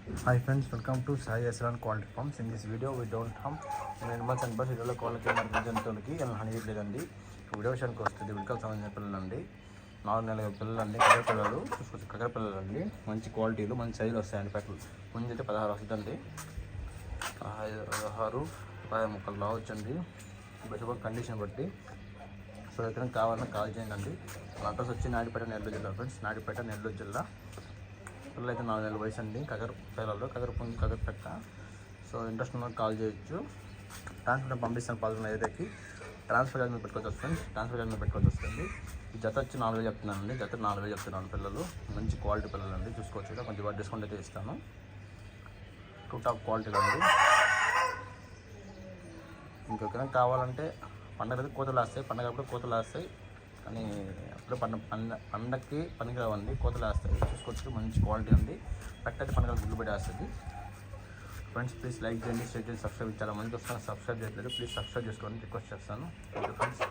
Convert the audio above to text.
Hi friends, welcome to Sai Aslan Quality Farms. In this video, we don't harm animals and birds. వీడియోలో quality జంతువులకి ఇలా హాని చేయలేదండి. Video విషయానికి వస్తుంది వీడియోకి సంబంధించిన పిల్లలండి 4 నెలల పిల్లలండి, కగర పిల్లలు చూసుకోవచ్చు. కగర పిల్లలండి మంచి క్వాలిటీలు మంచి సైజులు వస్తాయండి. పెట్టలు ముందు అయితే 16 వస్తుందండి, 16 ముక్కలు రావచ్చండి బెటర్ కండిషన్ బట్టి. సో ఎక్కడ కావాలన్నా కాల్ చేయండి. అడ్రస్ వచ్చి నాయుడుపేట నెల్లూరు జిల్లా ఫ్రెండ్స్, నాయుడుపేట నెల్లూరు జిల్లా. పిల్లలు అయితే 4 నెలల వయసు అండి. కగర పిల్లలు కగర పుంజు కగర పెట్ట. సో ఇంట్రెస్ట్ ఉన్న కాల్ చేయొచ్చు. ట్రాన్స్ఫర్ పంపిస్తాను 11:05కి. ట్రాన్స్ఫర్ చార్జ్ మీద పెట్టుకోవచ్చు ఫ్రెండ్స్, ట్రాన్స్ఫర్ చార్జ్ మీద పెట్టుకోవచ్చు వస్తుంది. ఈ జత వచ్చి 4,000 చెప్తున్నానండి, జత 4,000 చెప్తున్నాను. పిల్లలు మంచి క్వాలిటీ పిల్లలు అండి, చూసుకోవచ్చు. ఇక్కడ కొంచెం బాగా డిస్కౌంట్ అయితే ఇస్తాను. టూ టాప్ క్వాలిటీలు అండి. ఇంకొక కావాలంటే పండగ అయితే కోతలు వేస్తాయి, పండగ అప్పుడు కోతలు వేస్తాయి, కానీ అప్పుడు పండగకి పనికి రావండి, కోతలు వేస్తాయి. చూసుకోవచ్చు మంచి క్వాలిటీ ఉంది. పెట్టయితే పండగ గుడ్లు పెట్టి వేస్తుంది. ఫ్రెండ్స్ ప్లీజ్ లైక్ చేయండి, షేర్ చేయండి, సబ్స్క్రైబ్. చాలా మంది వస్తాను సబ్స్క్రైబ్ చేయట్లేదు, ప్లీజ్ సబ్స్క్రైబ్ చేసుకోండి రిక్వెస్ట్ చేస్తాను. ఫ్రెండ్స్.